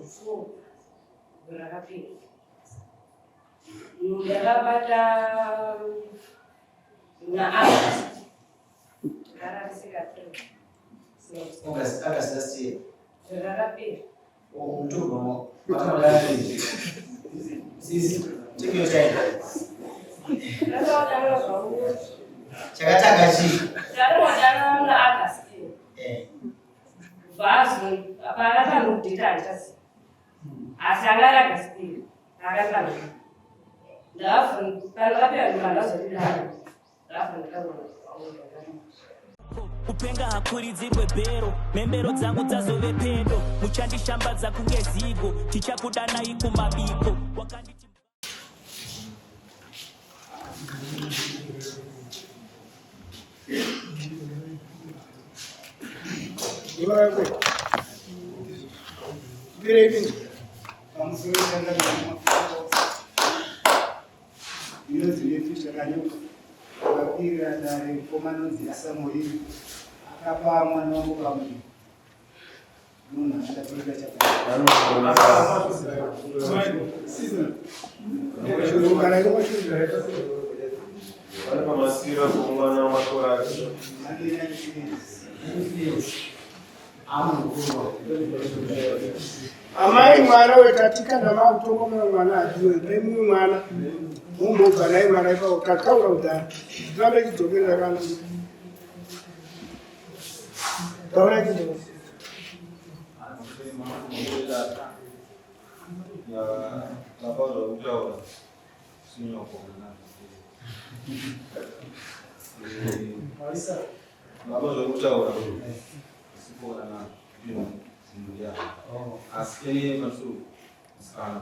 so rakapera ndakabata naAugust August last year. rakapera October. Take your time. Chakatakachi. naAugust vazo apakata nokudetachasi asi angaragastiri akatanga ndakapera ndimandazodidana upenga hakuridzirwe bhero mhembero dzangu dzazove pedo muchandishambadza kunge zigo tichakudanai kumabiko Akapa mwana wangu kama Nuna atapiga chakula. Amai mwana wekatika na mautongo mwana ajue ndemu mwana mumbo kana mwana ifa kakauka utana ngambe kitokera kana taona kidogo ya labda ujao sio kwa Marisa labda ujao sipo na ndio simulia askeni kansu sana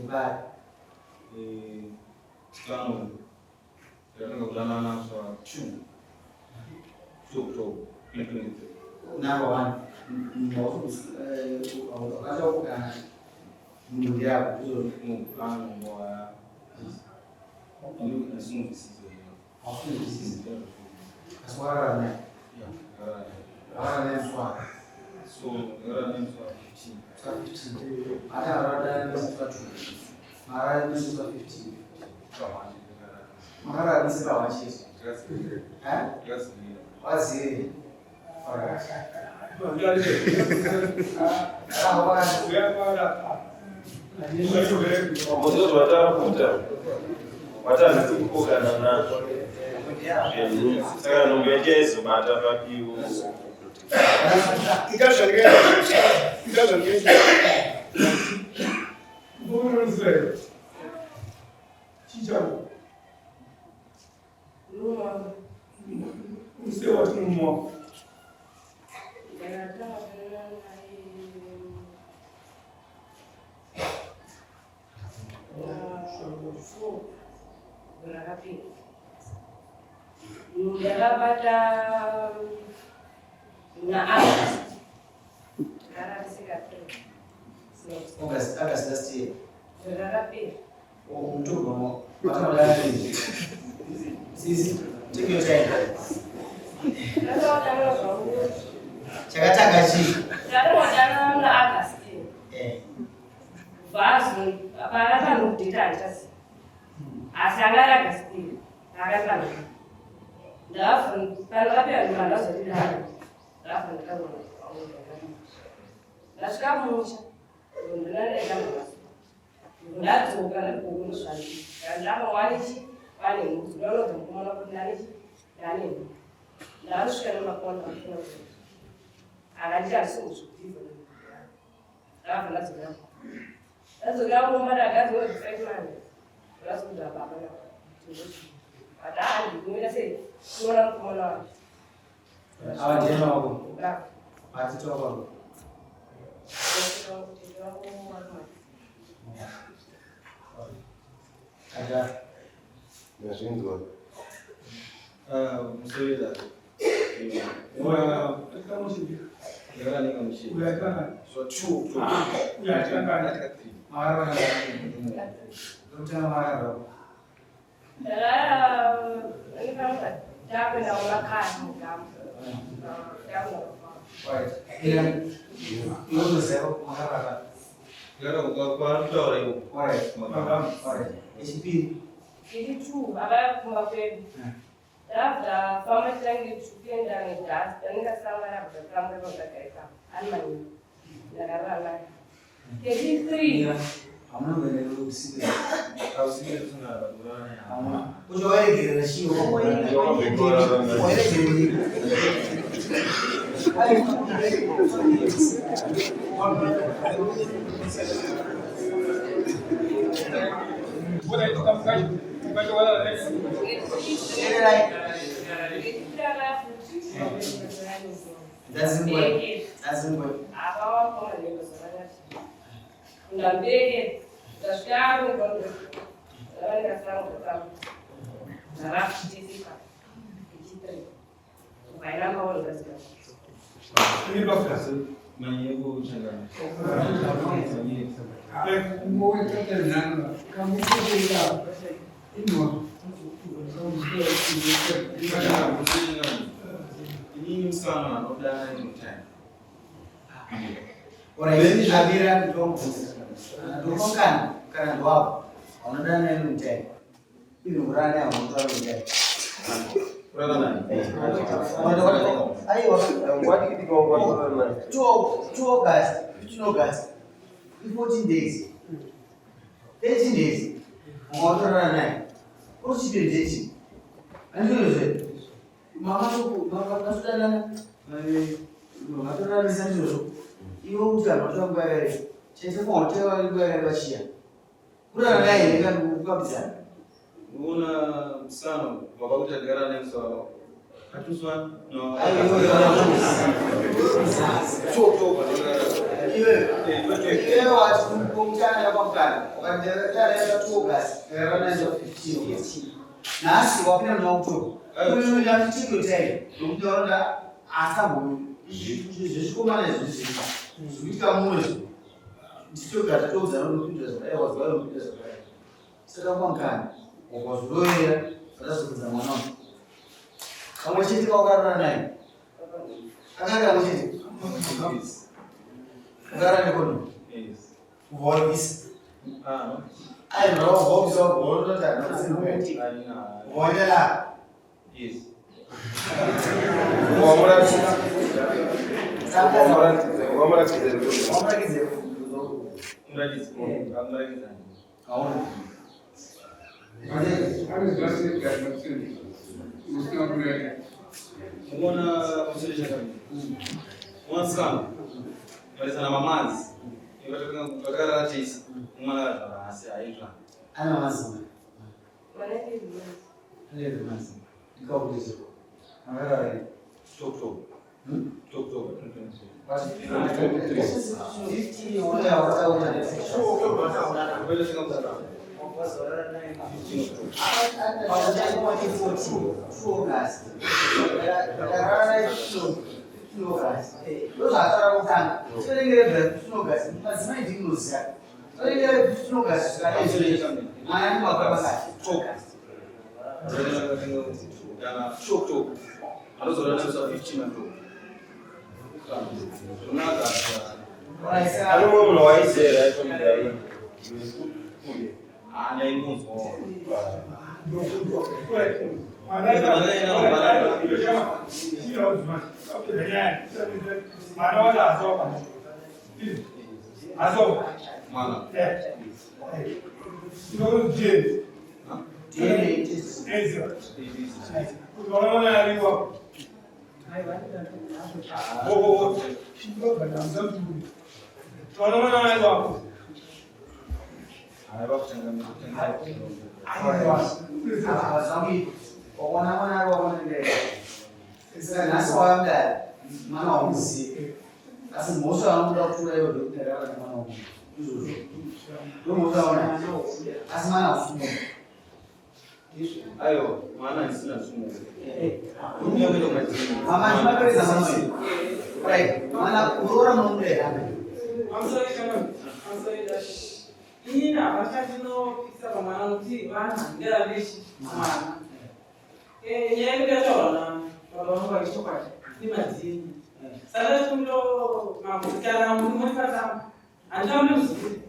Mbaya. tano ndio kudana na sawa chu Number one. ndakabata naAugust August last year. rakapera October. Take your time. Chakatakachi. naAugust vazo apakata nokudetachasi asi angaragastiri akatanga ndakapera ndimandazodidana ndasvika musha ndadzoka ndikukunisvani ndamawanichi pane mudzi ndanoza mukumana kuti ndane ndasvika nemakonda akanditi arisingozvikuiva ndabva ndadzokera kumba ndagadzirwa5 ndazokuda baba but handikuenda sei kuona mukomana wacho Awajema wako. Watoto wako. Ada. Nashindwa. Msoyeda. Kama mshindi. Ndio ni kama mshindi. Unataka So chu. unataka Katika 3. mara ndio mara ndapinda kumakhaya mugama Right. You also say, Mahara. You gotta go for a story. Alright. HP. It is true. About my after farmers language to be done in that, then the summer of the family of the Kaita. And my it is 3. I'm not going to see it. I'll see you tonight. Would you like to see doesn't work. Una bege da schiavo con la vera strada la raffa di sipa ci tre vai la mano da schiavo Ini blocca. Menyebu jangan. Mau kita terang, kamu tu Ini sana, udah ini time. Orang ini habiran dong kan karena doa orang dan yang mencari ini berani orang tua mencari Berapa ayo what kita ngomong two guys 14 days 13 days motor rana kursi berdiri anu mama sudah nana motor rana sanjuro ibu udah macam bayar, saya mau cewek bayar berapa? Kurang lain kan buka bisa. Una sana, bapak udah negara yang soal. Katuswan, no. Cok. Iya, waktu pungcang apa kan? Orang cara cok gas, karena itu 50. Nasi waktu yang cok. Kalau yang kecil je, lumpuh dah asam jadi mana jadi. Suika mmoja ndicho katatoza nopinda zvaaiwa zuva rinopinda zvakare saka kwamkani wakazorovera zvakazokudza mwana wangu kamwe chete kaukarara naye akanga kamwe chete ukarara nekono kuvaovisa ainovaovisa kuvaonela Ayo, mana sina semua. Mama cuma beri sama noi. Baik, mana orang nomor I'm sorry, Dash. Ini nak macam no kita kemana nanti mana? Dia habis mana? Yang kita coba na, kalau orang bagi coklat, ini masih. Saya tu Andambi mzuri.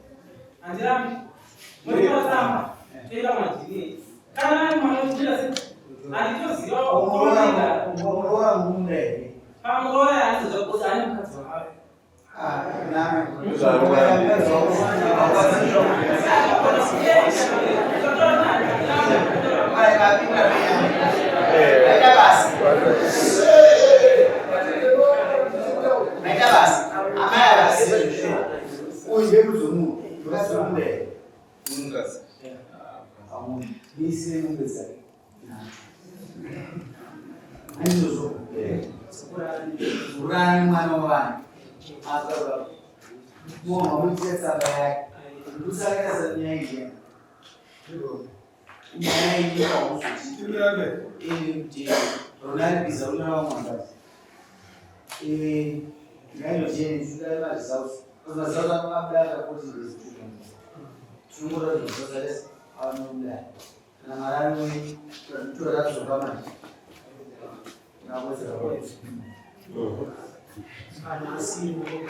Andambi. Mwezi wa samba. Tena majini. Kana mwana kujira sisi. Alichoziwa Ongora munde. Pamora anaanza kuzana mkazo hawe. Na.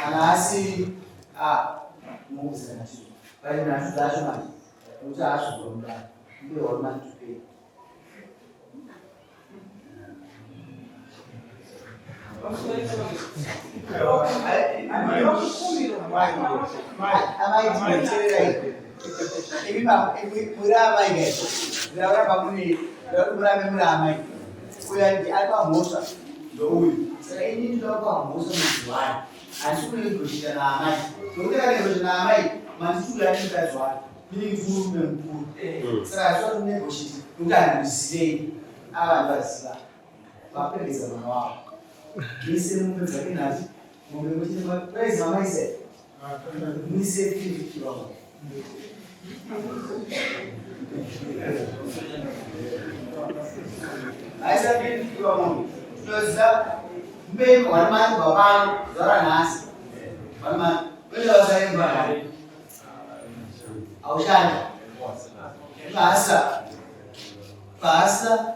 Anasi Musa nacho. Bali na tudacho mali. Utacho bomba. Ndio wana tupe. Esse não pensa que nada. O meu time vai preso, mas é. Não sei que vai. Aí sabe que vai. Nós já bem com a mãe, babá, já nasce. Mamãe, quando eu saí para ao chão, passa,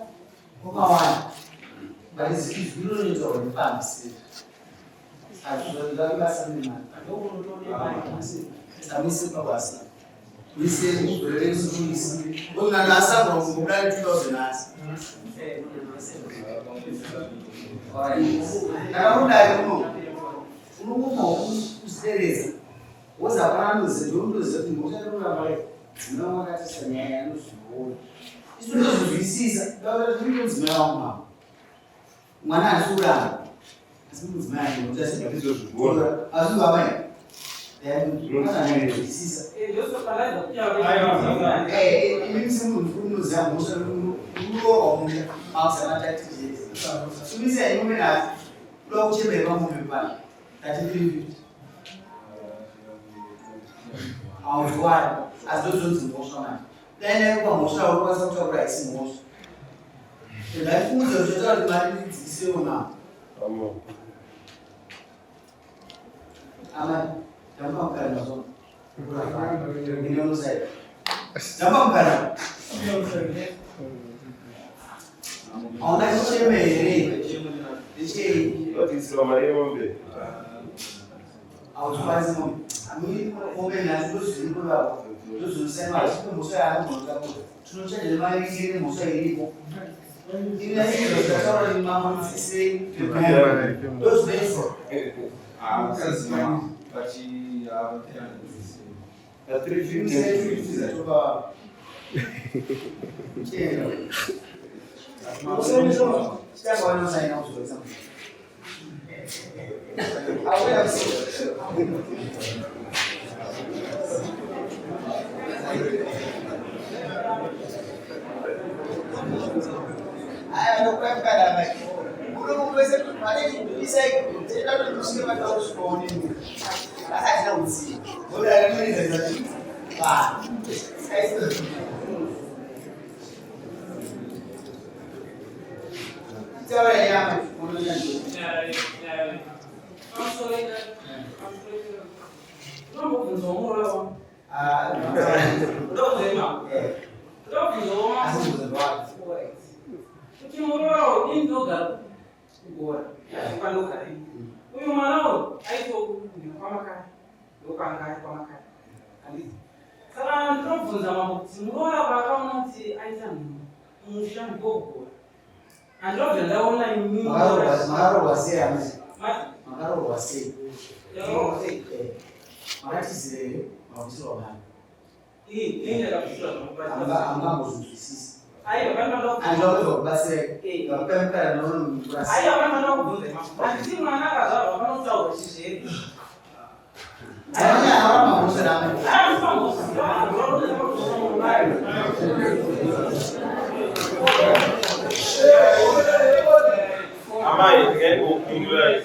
uma hora. Mas isso não é só um passe. A pessoa já vai saber mais. A missa para passar. Isso é muito grande, isso. Quando na nossa prova, o Brasil de nós nasce. Cada um dá os Teresa. Os abraços, os não vai. Não vai se sonhar no sul. Isso não precisa. Agora temos não. Mwana asura asimu zimani mtasi kabisa bora azuba bani sisa ndio sio pale kuja mimi simu mfumo za musa nuo omwe ausana tati sumiza yume na lo kuchebe ba mu bani tati bibi awwa azozo zimosona tena kwa musa kwa sababu kwa isi musa la funzo zote mali zisio na ama kama kana so ndio ndo sasa kama kana ona hicho mere dice Batista Maria Mombe au tupaze mo ami mombe na ndio sio kwa ndio sema sio musa ya mo tunacha ile mali ile musa ilipo. Ini hiyo sasa ni mama sisi dos vezes Casima bati a a trivium toba você me chama se agora não sai não sou exame agora sim não vai ficar lá, mas não vai ser isso aí, você não vai conseguir matar os fones. Mas não sim. Vou dar uma ideia aqui. Vá. É isso. Então é já, vamos lá. Não vou fazer um rolo. Não sei não. Não fiz um Assim, Kimuro indoga bora. Kwa lugha hii. Huyu mwanao haiko kama kama ndokwanga kwamakaya handizi saka ndinobvunza mambo kuti muroora pakaona kuti aita musha ndogora handinobva ndaona makaroorwa sei amai makaroorwa sei makatizirei mabvisirwa vanhu ambambozvinzwisisi andinokuza kubatsirai vakupemukara handiti mwana akazvarwa panotaurwa chizveri Amai, quer o inglês?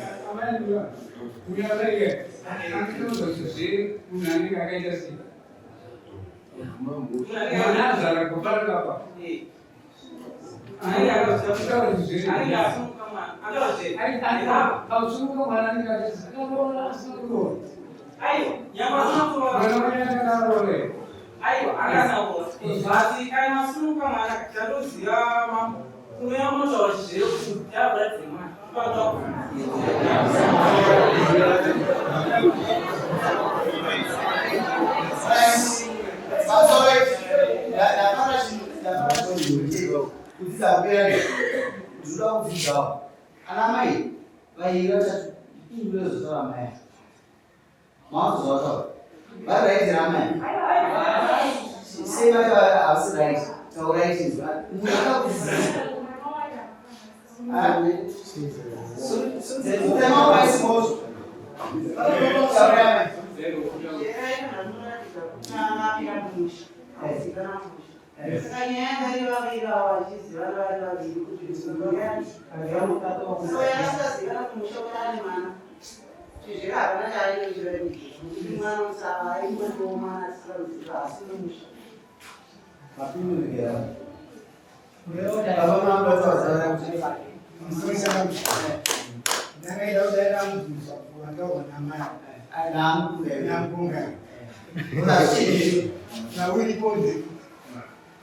anamai vairata ingurezosavamai maozozvataura vari raiti ramai sei vati havasi raiti tauraiti munakakuziiamawaisimozo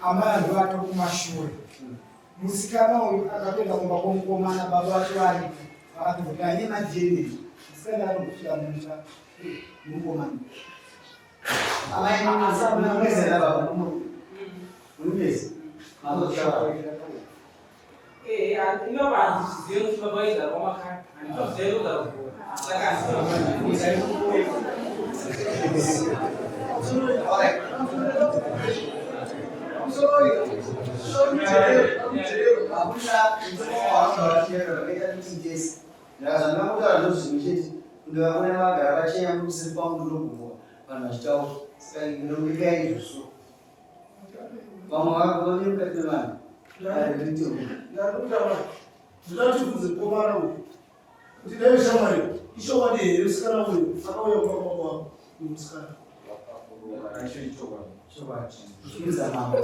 amai ndo atokumashure musikana uyu akapenda kumba kwomukomana baba vacho vari vakatozokanye majeni musikana arikufika musha mukomana inova handichizivi kuti baba vaigara kwamakaya handitozivi kugara kugora saka ndivakona vagara vachenya kusiri kwangu ndogumwa vanhu vachitaura saka ndomikaizvoso vamwe vagoni mukati mevanhu ndingatibvunze mukomana uyu kuti dai shamwari ishowani here musikana uyu akauya kwakwakwa musikana Usa mambo.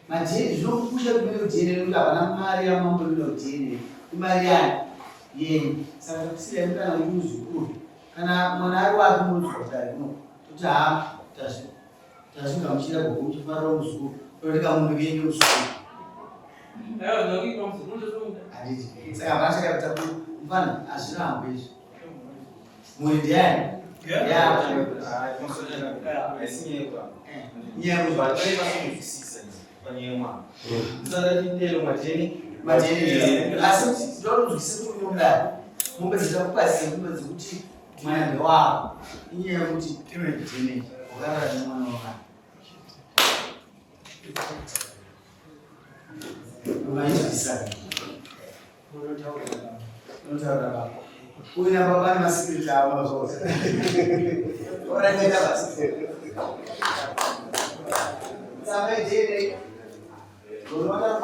Majeni zvinokupusha kumira ujene nekuti havana mari yamambo inoda ujene imari yani yeni saka kusiyani kana umuzukuru kana mwana ari wake munozwa kudai kuno kuti ha tazvingamuchira gokuti farira muzukuru toreka munhu venyu muzukuru saka vanachakapita mufana hazvirambo izvi muri ndiani asi ndoruzwise kuti unomudai mombe dzichakupasira mombe dzekuti mwana ndewavo inyaya yekuti imejene wakarara nemwana wavana umaizwisana unotaura baba uina baba nemasikiriti avo zvose oraita basi samejene unoona